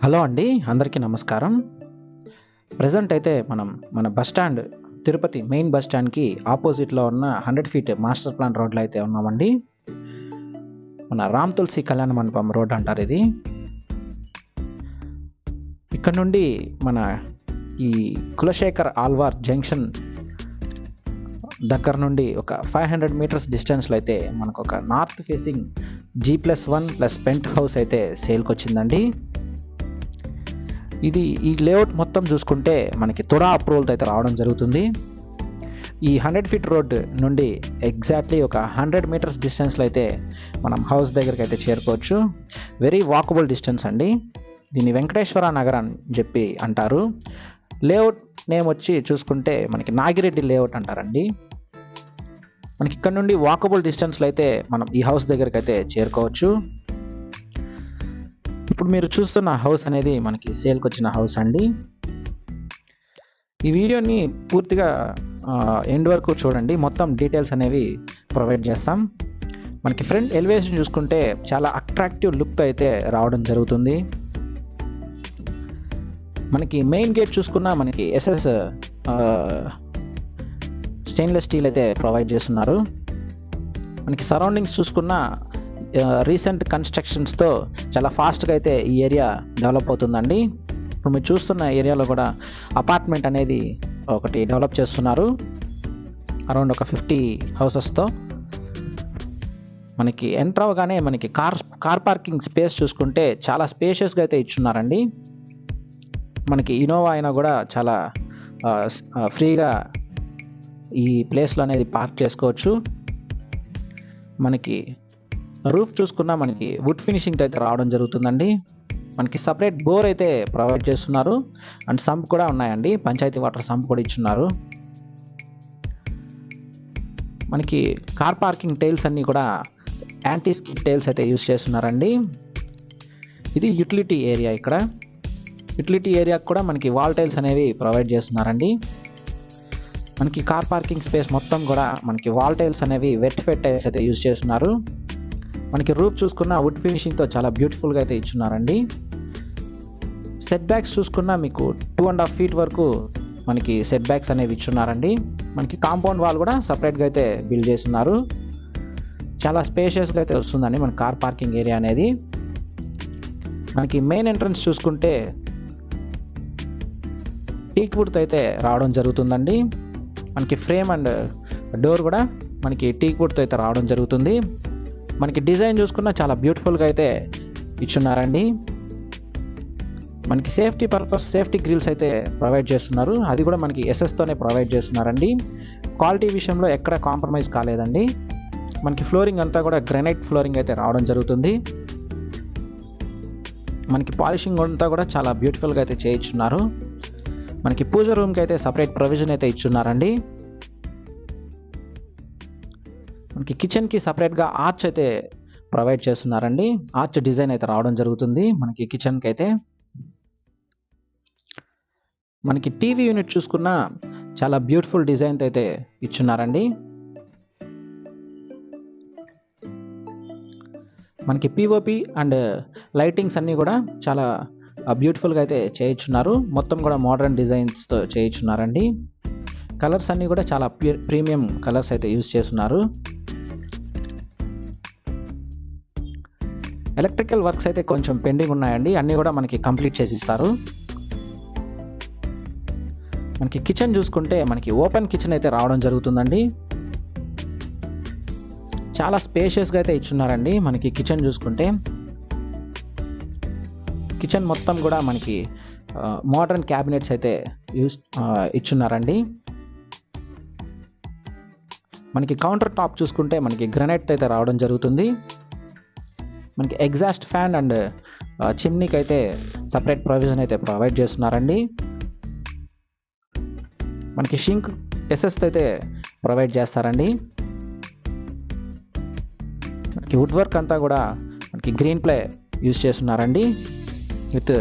Hello అండి, అందరికీ నమస్కారం. ప్రజెంట్ అయితే మనం మన bus stand Tirupati main bus స్టాండ్కి ఆపోజిట్లో ఉన్న 100 ఫీట్ మాస్టర్ ప్లాన్ రోడ్లో అయితే ఉన్నామండి. మన రామ్ తులసి కళ్యాణ మండపం రోడ్ అంటారు ఇది. ఇక్కడ నుండి మన ఈ కులశేఖర్ ఆల్వార్ జంక్షన్ దగ్గర నుండి ఒక 500 మీటర్స్ డిస్టెన్స్లో అయితే మనకు ఒక north facing G+1+ pent house అయితే సేల్కి వచ్చిందండి. ఈ లేఅవుట్ మొత్తం చూసుకుంటే మనకి తుడా అప్రూవల్తో అయితే రావడం జరుగుతుంది. ఈ 100 ఫీట్ రోడ్ నుండి ఎగ్జాక్ట్లీ ఒక 100 మీటర్స్ డిస్టెన్స్లో అయితే మనం హౌస్ దగ్గరికి అయితే చేరుకోవచ్చు. వెరీ వాకబుల్ డిస్టెన్స్ అండి. దీన్ని వెంకటేశ్వర నగర్ అని చెప్పి అంటారు. లేఅవుట్ నేమ్ వచ్చి చూసుకుంటే మనకి నాగిరెడ్డి లేఅవుట్ అంటారండి. మనకి ఇక్కడ నుండి వాకబుల్ డిస్టెన్స్లో అయితే మనం ఈ హౌస్ దగ్గరికి అయితే చేరుకోవచ్చు. ఇప్పుడు మీరు చూస్తున్న హౌస్ అనేది మనకి సేల్కి వచ్చిన హౌస్ అండి. ఈ వీడియోని పూర్తిగా ఎండ్ వరకు చూడండి, మొత్తం డీటెయిల్స్ అనేవి ప్రొవైడ్ చేస్తాం. మనకి ఫ్రంట్ ఎలివేషన్ చూసుకుంటే చాలా అట్రాక్టివ్ లుక్ అయితే రావడం జరుగుతుంది. మనకి మెయిన్ గేట్ చూసుకున్నా మనకి SS స్టెయిన్లెస్ స్టీల్ అయితే ప్రొవైడ్ చేస్తున్నారు. మనకి సరౌండింగ్స్ చూసుకున్న రీసెంట్ కన్స్ట్రక్షన్స్తో చాలా ఫాస్ట్గా అయితే ఈ ఏరియా డెవలప్ అవుతుందండి. ఇప్పుడు మీరు చూస్తున్న ఏరియాలో కూడా అపార్ట్మెంట్ అనేది ఒకటి డెవలప్ చేస్తున్నారు, అరౌండ్ ఒక 50 హౌసెస్తో. మనకి ఎంటర్ అవ్వగానే మనకి కార్ పార్కింగ్ స్పేస్ చూసుకుంటే చాలా స్పేషియస్గా అయితే ఇచ్చున్నారండి. మనకి ఇన్నోవా అయినా కూడా చాలా ఫ్రీగా ఈ ప్లేస్లో అనేది పార్క్ చేసుకోవచ్చు. మనకి రూఫ్ చూసుకున్నా మనకి వుడ్ ఫినిషింగ్తో అయితే రావడం జరుగుతుందండి. మనకి సపరేట్ బోర్ అయితే ప్రొవైడ్ చేస్తున్నారు అండ్ సంప్ కూడా ఉన్నాయండి, పంచాయతీ వాటర్ సంప్ కూడా ఇచ్చున్నారు. మనకి కార్ పార్కింగ్ టైల్స్ అన్నీ కూడా యాంటీ స్కిడ్ టైల్స్ అయితే యూస్ చేస్తున్నారండి. ఇది యూటిలిటీ ఏరియా. ఇక్కడ యూటిలిటీ ఏరియాకి కూడా మనకి వాల్ టైల్స్ అనేవి ప్రొవైడ్ చేస్తున్నారండి. మనకి కార్ పార్కింగ్ స్పేస్ మొత్తం కూడా మనకి వాల్ టైల్స్ అనేవి వెట్ టైల్స్ అయితే యూస్ చేస్తున్నారు. మనకి రూఫ్ చూసుకున్న వుడ్ ఫినిషింగ్తో చాలా బ్యూటిఫుల్గా అయితే ఇచ్చున్నారండి. సెట్ బ్యాక్స్ చూసుకున్న మీకు 2.5 ఫీట్ వరకు మనకి సెట్ బ్యాక్స్ అనేవి ఇచ్చున్నారండి. మనకి కాంపౌండ్ వాల్ కూడా సపరేట్గా అయితే బిల్డ్ చేస్తున్నారు. చాలా స్పేషియస్గా అయితే వస్తుందండి మన కార్ పార్కింగ్ ఏరియా అనేది. మనకి మెయిన్ ఎంట్రన్స్ చూసుకుంటే టీక్ వుడ్తో అయితే రావడం జరుగుతుందండి. మనకి ఫ్రేమ్ అండ్ డోర్ కూడా మనకి టీక్ వుడ్తో అయితే రావడం జరుగుతుంది. మనకి డిజైన్ చూసుకున్న చాలా బ్యూటిఫుల్గా అయితే ఇచ్చున్నారండి. మనకి సేఫ్టీ పర్పస్ సేఫ్టీ గ్రిల్స్ అయితే ప్రొవైడ్ చేస్తున్నారు, అది కూడా మనకి SSతోనే ప్రొవైడ్ చేస్తున్నారండి. క్వాలిటీ విషయంలో ఎక్కడ కాంప్రమైజ్ కాలేదండి. మనకి ఫ్లోరింగ్ అంతా కూడా గ్రానైట్ ఫ్లోరింగ్ అయితే రావడం జరుగుతుంది. మనకి పాలిషింగ్ అంతా కూడా చాలా బ్యూటిఫుల్గా అయితే చేయించున్నారు. మనకి పూజ రూమ్కి అయితే సపరేట్ ప్రొవిజన్ అయితే ఇచ్చున్నారండి. మనకి కిచెన్కి సపరేట్గా ఆర్చ్ అయితే ప్రొవైడ్ చేస్తున్నారండి. ఆర్చ్ డిజైన్ అయితే రావడం జరుగుతుంది మనకి కిచెన్కి అయితే. మనకి టీవీ యూనిట్ చూసుకున్న చాలా బ్యూటిఫుల్ డిజైన్ అయితే ఇచ్చున్నారండి. మనకి POP అండ్ లైటింగ్స్ అన్నీ కూడా చాలా బ్యూటిఫుల్గా అయితే చేయించున్నారు. మొత్తం కూడా మోడర్న్ డిజైన్స్తో చేయించున్నారండి. కలర్స్ అన్నీ కూడా చాలా ప్రీమియం కలర్స్ అయితే యూజ్ చేస్తున్నారు. ఎలక్ట్రికల్ వర్క్స్ అయితే కొంచెం పెండింగ్ ఉన్నాయండి, అన్నీ కూడా మనకి కంప్లీట్ చేసి ఇస్తారు. మనకి కిచెన్ చూసుకుంటే మనకి ఓపెన్ కిచెన్ అయితే రావడం జరుగుతుందండి. చాలా స్పేషియస్గా అయితే ఇచ్చున్నారండి. మనకి కిచెన్ చూసుకుంటే కిచెన్ మొత్తం కూడా మనకి మోడర్న్ క్యాబినెట్స్ అయితే ఇచ్చున్నారండి. మనకి కౌంటర్ టాప్ చూసుకుంటే మనకి గ్రానైట్ అయితే రావడం జరుగుతుంది. మనకి ఎగ్జాస్ట్ ఫ్యాన్ అండ్ చిమ్నీకి అయితే సపరేట్ ప్రొవిజన్ అయితే ప్రొవైడ్ చేస్తున్నారండి. మనకి షింక్ SS అయితే ప్రొవైడ్ చేస్తారండి. మనకి వుడ్ వర్క్ అంతా కూడా మనకి గ్రీన్ ప్లే యూజ్ చేస్తున్నారండి. విత్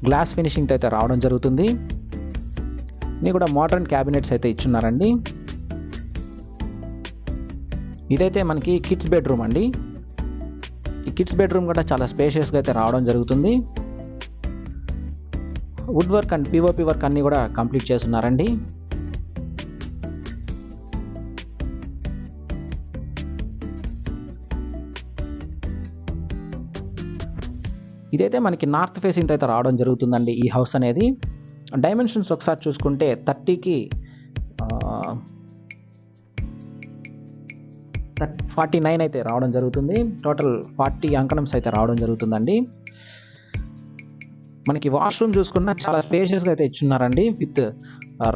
గ్లాస్ ఫినిషింగ్తో అయితే రావడం జరుగుతుంది. ఇన్ని కూడా మోడర్న్ క్యాబినెట్స్ అయితే ఇచ్చున్నారండి. ఇదైతే మనకి కిడ్స్ బెడ్రూమ్ అండి. ఈ కిడ్స్ బెడ్రూమ్ కూడా చాలా స్పేషియస్గా అయితే రావడం జరుగుతుంది. Wood work and POP work అన్నీ కూడా కంప్లీట్ చేస్తున్నారండి. ఇదైతే మనకి నార్త్ ఫేసింగ్ అయితే రావడం జరుగుతుందండి ఈ హౌస్ అనేది. డైమెన్షన్స్ ఒకసారి చూసుకుంటే 30కి 49 అయితే రావడం జరుగుతుంది. టోటల్ 40 అంకణమ్స్ అయితే రావడం జరుగుతుందండి. మనకి వాష్రూమ్ చూసుకున్నా చాలా స్పేషియస్గా అయితే ఇచ్చున్నారండి. విత్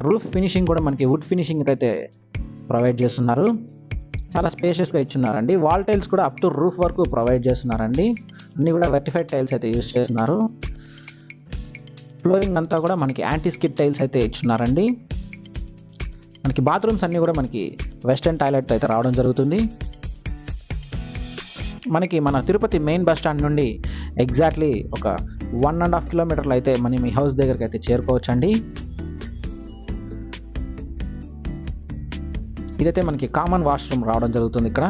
రూఫ్ ఫినిషింగ్ కూడా మనకి వుడ్ ఫినిషింగ్ అయితే ప్రొవైడ్ చేస్తున్నారు. చాలా స్పేషియస్గా ఇచ్చున్నారండి. వాల్ టైల్స్ కూడా అప్ టు రూఫ్ వరకు ప్రొవైడ్ చేస్తున్నారండి. అన్నీ కూడా వెర్టిఫైడ్ టైల్స్ అయితే యూజ్ చేస్తున్నారు. ఫ్లోరింగ్ అంతా కూడా మనకి యాంటీ స్కిడ్ టైల్స్ అయితే ఇచ్చున్నారండి. మనకి బాత్రూమ్స్ అన్నీ కూడా మనకి వెస్టర్న్ టాయిలెట్ అయితే రావడం జరుగుతుంది. మనకి మన తిరుపతి మెయిన్ బస్ స్టాండ్ నుండి ఎగ్జాక్ట్లీ ఒక 1.5 కిలోమీటర్లు అయితే మనం ఈ హౌస్ దగ్గరికి అయితే చేరుకోవచ్చండి. ఇదైతే మనకి కామన్ వాష్రూమ్ రావడం జరుగుతుంది. ఇక్కడ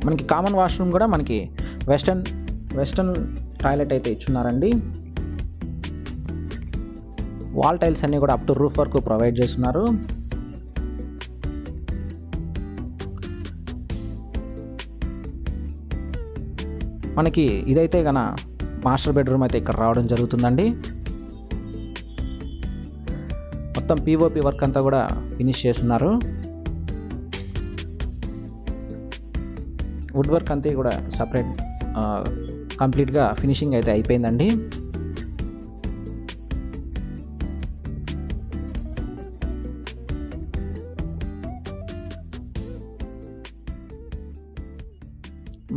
మనకి కామన్ వాష్రూమ్ కూడా మనకి వెస్టర్న్ టాయిలెట్ అయితే ఇచ్చున్నారండి. వాల్ టైల్స్ అన్నీ కూడా అప్ టు రూఫ్ వరకు ప్రొవైడ్ చేస్తున్నారు. మనకి ఇదైతే గన మాస్టర్ బెడ్రూమ్ అయితే ఇక్కడ రావడం జరుగుతుందండి. మొత్తం పిఓపి వర్క్ అంతా కూడా ఫినిష్ చేస్తున్నారు. వుడ్ వర్క్ అంతా కూడా సపరేట్ కంప్లీట్గా ఫినిషింగ్ అయితే అయిపోయిందండి.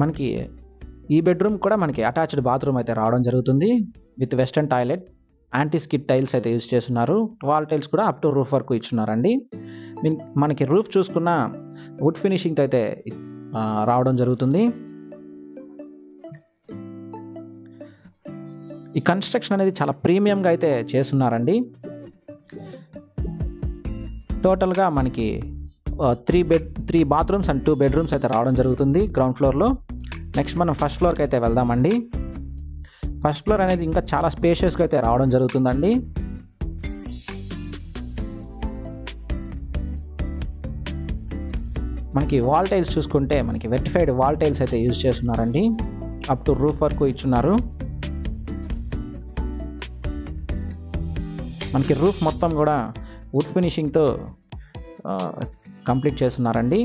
మనకి ఈ బెడ్రూమ్ కూడా మనకి అటాచ్డ్ బాత్రూమ్ అయితే రావడం జరుగుతుంది. With western toilet, anti skid tiles అయితే యూజ్ చేస్తున్నారు. వాల్ టైల్స్ కూడా అప్ టు రూఫ్ వరకు ఇచ్చున్నారండి. మనకి రూఫ్ చూసుకున్న వుడ్ ఫినిషింగ్ అయితే రావడం జరుగుతుంది. ఈ కన్స్ట్రక్షన్ అనేది చాలా ప్రీమియంగా అయితే చేస్తున్నారండి. టోటల్గా మనకి 3 బాత్రూమ్స్ అండ్ 2 బెడ్రూమ్స్ అయితే రావడం జరుగుతుంది గ్రౌండ్ ఫ్లోర్లో. నెక్స్ట్ మనం ఫస్ట్ ఫ్లోర్కి అయితే వెళ్దామండి. ఫస్ట్ ఫ్లోర్ అనేది ఇంకా చాలా స్పేషియస్గా అయితే రావడం జరుగుతుందండి. మనకి వాల్ టైల్స్ చూసుకుంటే మనకి వెర్టిఫైడ్ వాల్ టైల్స్ అయితే యూజ్ చేస్తున్నారండి. అప్ టు రూఫ్ వరకు ఇచ్చున్నారు. మనకి రూఫ్ మొత్తం కూడా వుడ్ ఫినిషింగ్తో కంప్లీట్ చేస్తున్నారండి.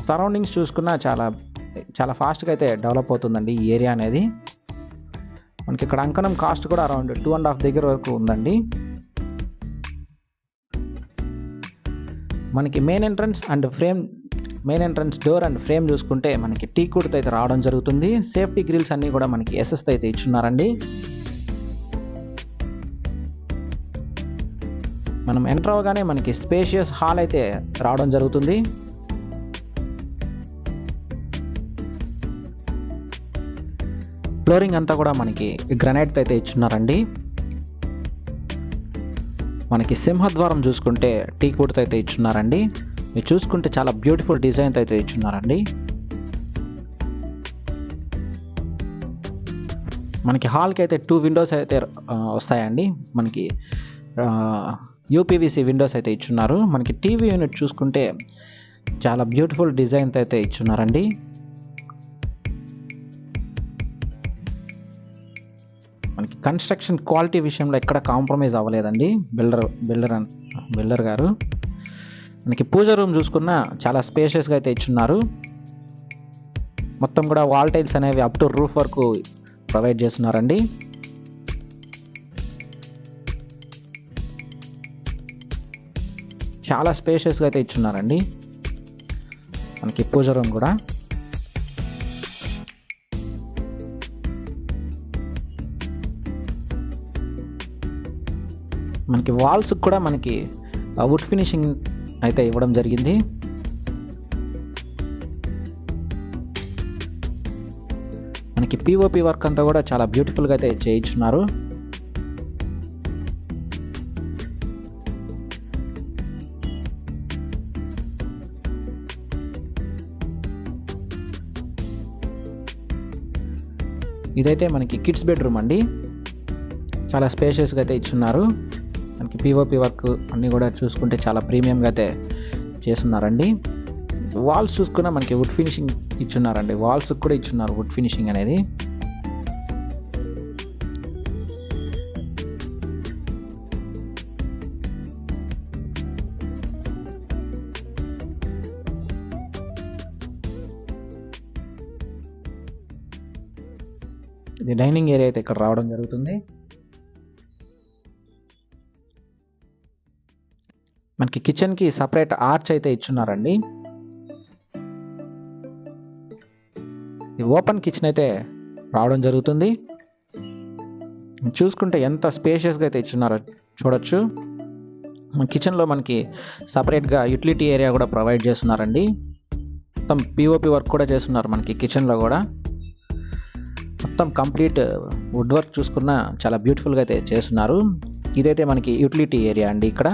సరౌండింగ్స్ చూసుకున్నా చాలా ఫాస్ట్గా అయితే డెవలప్ అవుతుందండి ఈ ఏరియా అనేది. మనకి ఇక్కడ అంకణం కాస్ట్ కూడా అరౌండ్ 2.5 దగ్గర వరకు ఉందండి. మనకి main entrance door and frame చూసుకుంటే మనకి టీకుడ్తో అయితే రావడం జరుగుతుంది. సేఫ్టీ గ్రిల్స్ అన్నీ కూడా మనకి ఎస్ఎస్తో అయితే ఇచ్చున్నారండి. మనం ఎంటర్ అవ్వగానే మనకి స్పేషియస్ హాల్ అయితే రావడం జరుగుతుంది. ఫ్లోరింగ్ అంతా కూడా మనకి గ్రానైట్ అయితే ఇచ్చున్నారండి. మనకి సింహద్వారం చూసుకుంటే టీకుడ్తో అయితే ఇచ్చున్నారండి. మీరు చూసుకుంటే చాలా బ్యూటిఫుల్ డిజైన్ అయితే ఇచ్చున్నారండి. మనకి హాల్కి అయితే 2 విండోస్ అయితే వస్తాయండి. మనకి యూపీవీసీ విండోస్ అయితే ఇచ్చున్నారు. మనకి టీవీ యూనిట్ చూసుకుంటే చాలా బ్యూటిఫుల్ డిజైన్ అయితే ఇచ్చున్నారండి. మనకి కన్స్ట్రక్షన్ క్వాలిటీ విషయంలో ఎక్కడ కాంప్రమైజ్ అవ్వలేదండి బిల్డర్ గారు. మనకి పూజ రూమ్ చూసుకున్నా చాలా స్పేషియస్గా అయితే ఇచ్చున్నారు. మొత్తం కూడా వాల్ టైల్స్ అనేవి అప్ టు రూఫ్ వరకు ప్రొవైడ్ చేస్తున్నారండి. చాలా స్పేషియస్గా అయితే ఇచ్చున్నారండి మనకి పూజ రూమ్ కూడా. మనకి వాల్స్ కూడా మనకి వుడ్ ఫినిషింగ్ అయితే ఇవ్వడం జరిగింది. మనకి పిఓపి వర్క్ అంతా కూడా చాలా బ్యూటిఫుల్గా అయితే చేయించున్నారు. ఇదైతే మనకి కిడ్స్ బెడ్రూమ్ అండి. చాలా స్పేషియస్గా అయితే ఇచ్చున్నారు. మనకి పిఓపి వర్క్ అన్నీ కూడా చూసుకుంటే చాలా ప్రీమియంగా అయితే చేస్తున్నారండి. వాల్స్ చూసుకున్నా మనకి వుడ్ ఫినిషింగ్ ఇచ్చున్నారండి. వాల్స్కి కూడా ఇచ్చున్నారు వుడ్ ఫినిషింగ్ అనేది. ఇది డైనింగ్ ఏరియా అయితే ఇక్కడ రావడం జరుగుతుంది. మనకి కిచెన్కి సపరేట్ ఆర్చ్ అయితే ఇచ్చున్నారండి. ఓపెన్ కిచెన్ అయితే రావడం జరుగుతుంది. చూసుకుంటే ఎంత స్పేషియస్గా అయితే ఇచ్చున్నారో చూడొచ్చు. మన కిచెన్లో మనకి సపరేట్గా యూటిలిటీ ఏరియా కూడా ప్రొవైడ్ చేస్తున్నారండి. మొత్తం పిఓపి వర్క్ కూడా చేస్తున్నారు మనకి కిచెన్లో కూడా. మొత్తం కంప్లీట్ వుడ్ వర్క్ చూసుకున్న చాలా బ్యూటిఫుల్గా అయితే చేస్తున్నారు. ఇదైతే మనకి యూటిలిటీ ఏరియా అండి. ఇక్కడ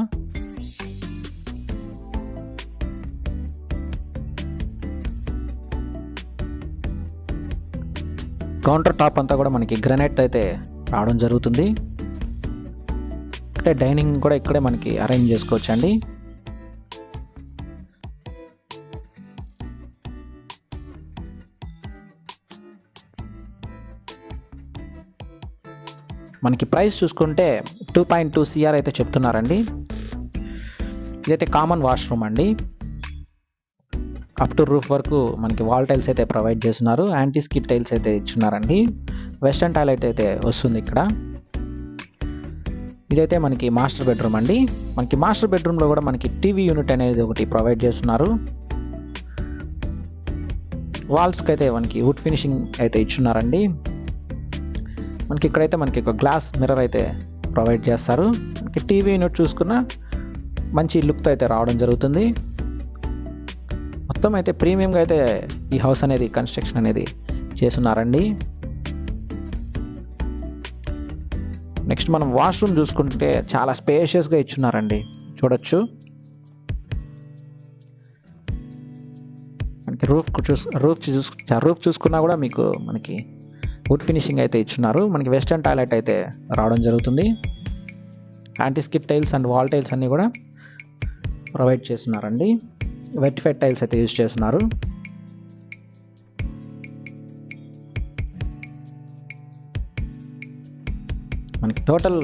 కౌంటర్ టాప్ అంతా కూడా మనకి గ్రానైట్ అయితే రావడం జరుగుతుంది. అంటే డైనింగ్ కూడా ఇక్కడే మనకి అరేంజ్ చేసుకోవచ్చండి. మనకి ప్రైస్ చూసుకుంటే 2.2 CR అయితే చెప్తున్నారండి. ఇదైతే కామన్ వాష్రూమ్ అండి. అప్ టు రూఫ్ వరకు మనకి వాల్ టైల్స్ అయితే ప్రొవైడ్ చేస్తున్నారు. యాంటీ స్కిడ్ టైల్స్ అయితే ఇచ్చున్నారండి. వెస్టర్న్ టాయిలెట్ అయితే వస్తుంది ఇక్కడ. ఇదైతే మనకి మాస్టర్ బెడ్రూమ్ అండి. మనకి మాస్టర్ బెడ్రూమ్లో కూడా మనకి టీవీ యూనిట్ అనేది ఒకటి ప్రొవైడ్ చేస్తున్నారు. వాల్స్కి అయితే మనకి వుడ్ ఫినిషింగ్ అయితే ఇచ్చున్నారండి. మనకి ఇక్కడైతే మనకి ఒక గ్లాస్ మిర్రర్ అయితే ప్రొవైడ్ చేస్తారు. మనకి టీవీ యూనిట్ చూసుకున్న మంచి లుక్తో అయితే రావడం జరుగుతుంది. మొత్తం అయితే ప్రీమియంగా అయితే ఈ హౌస్ అనేది కన్స్ట్రక్షన్ అనేది చేస్తున్నారండి. నెక్స్ట్ మనం వాష్రూమ్ చూసుకుంటే చాలా స్పేషియస్గా ఇచ్చున్నారండి. చూడొచ్చు. మనకి రూఫ్ చూసుకున్నా కూడా మీకు మనకి వుడ్ ఫినిషింగ్ అయితే ఇచ్చున్నారు. మనకి వెస్టర్న్ టాయిలెట్ అయితే రావడం జరుగుతుంది. Anti skid tiles and wall tiles అన్నీ కూడా ప్రొవైడ్ చేస్తున్నారండి. వెట్టిఫైడ్ టైల్స్ అయితే యూజ్ చేస్తున్నారు. మనకి టోటల్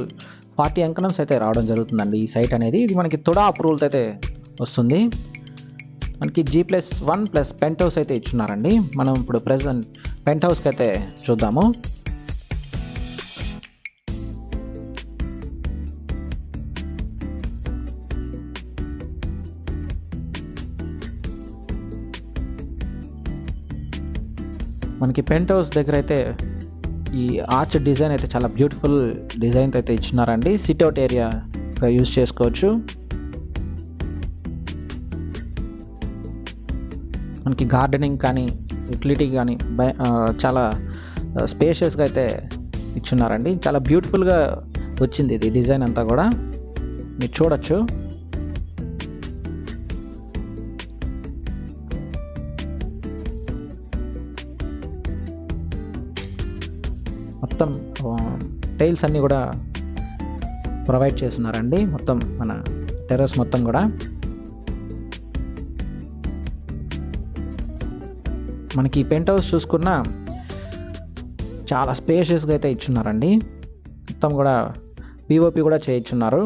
40 అంకణమ్స్ అయితే రావడం జరుగుతుందండి ఈ సైట్ అనేది. ఇది మనకి తుడా అప్రూవల్తో అయితే వస్తుంది. మనకి G+1+ పెంట్ హౌస్ అయితే ఇచ్చున్నారండి. మనం ఇప్పుడు ప్రెజెంట్ పెంట్ హౌస్కి అయితే చూద్దాము. మనకి పెంట్ హౌస్ దగ్గర అయితే ఈ ఆర్చ్ డిజైన్ అయితే చాలా బ్యూటిఫుల్ డిజైన్ అయితే ఇచ్చినారండి. సిట్అవుట్ ఏరియాగా యూజ్ చేసుకోవచ్చు. మనకి గార్డెనింగ్ కానీ యూటిలిటీ కానీ చాలా స్పేషియస్గా అయితే ఇచ్చున్నారండి. చాలా బ్యూటిఫుల్గా వచ్చింది ఇది డిజైన్ అంతా కూడా మీరు చూడొచ్చు. మొత్తం టైల్స్ అన్నీ కూడా ప్రొవైడ్ చేస్తున్నారండి. మొత్తం మన టెర్రస్ మొత్తం కూడా మనకి పెంట్ హౌస్ చూసుకున్న చాలా స్పేషియస్గా అయితే ఇచ్చున్నారండి. మొత్తం కూడా పిఓపి కూడా చేయించున్నారు.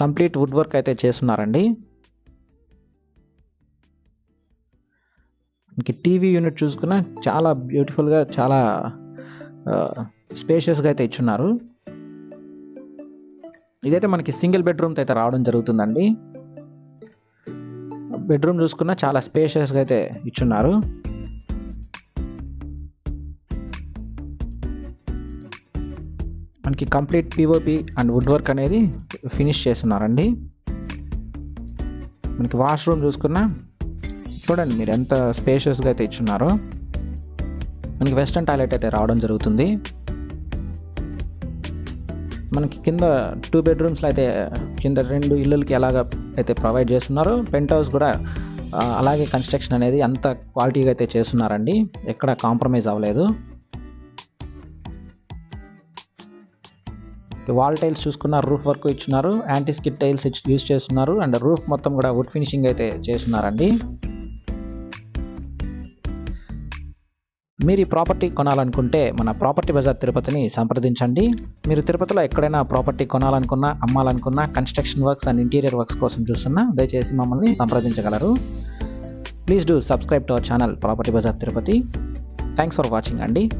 కంప్లీట్ వుడ్ వర్క్ అయితే చేస్తున్నారండి. మనకి టీవీ యూనిట్ చూసుకున్న చాలా బ్యూటిఫుల్గా చాలా స్పేషియస్గా అయితే ఇచ్చున్నారు. ఇదైతే మనకి సింగిల్ బెడ్రూమ్తో అయితే రావడం జరుగుతుందండి. బెడ్రూమ్ చూసుకున్న చాలా స్పేషియస్గా అయితే ఇచ్చున్నారు. మనకి complete POP and wood work అనేది ఫినిష్ చేస్తున్నారండి. మనకి వాష్రూమ్ చూసుకున్న చూడండి మీరు ఎంత స్పేషియస్గా అయితే ఇచ్చున్నారో. మనకి వెస్టర్న్ టాయిలెట్ అయితే రావడం జరుగుతుంది. మనకి కింద 2 బెడ్రూమ్స్లో అయితే కింద 2 ఇళ్ళకి ఎలాగ అయితే ప్రొవైడ్ చేస్తున్నారో పెంట్ హౌస్ కూడా అలాగే కన్స్ట్రక్షన్ అనేది అంత క్వాలిటీగా అయితే చేస్తున్నారండి. ఎక్కడ కాంప్రమైజ్ అవ్వలేదు. వాల్ టైల్స్ చూసుకున్న రూఫ్ వర్క్ ఇచ్చున్నారు, యాంటీ స్కిడ్ టైల్స్ యూస్ చేస్తున్నారు అండ్ రూఫ్ మొత్తం కూడా వుడ్ ఫినిషింగ్ అయితే చేస్తున్నారండి. మీరు ఈ ప్రాపర్టీ కొనాలనుకుంటే మన ప్రాపర్టీ బజార్ తిరుపతిని సంప్రదించండి. మీరు తిరుపతిలో ఎక్కడైనా ప్రాపర్టీ కొనాలనుకున్నా, అమ్మాలనుకున్నా, construction works and interior works కోసం చూస్తున్నా దయచేసి మమ్మల్ని సంప్రదించగలరు. Please do subscribe to our channel property bazaar Tirupati. Thanks for watching అండి.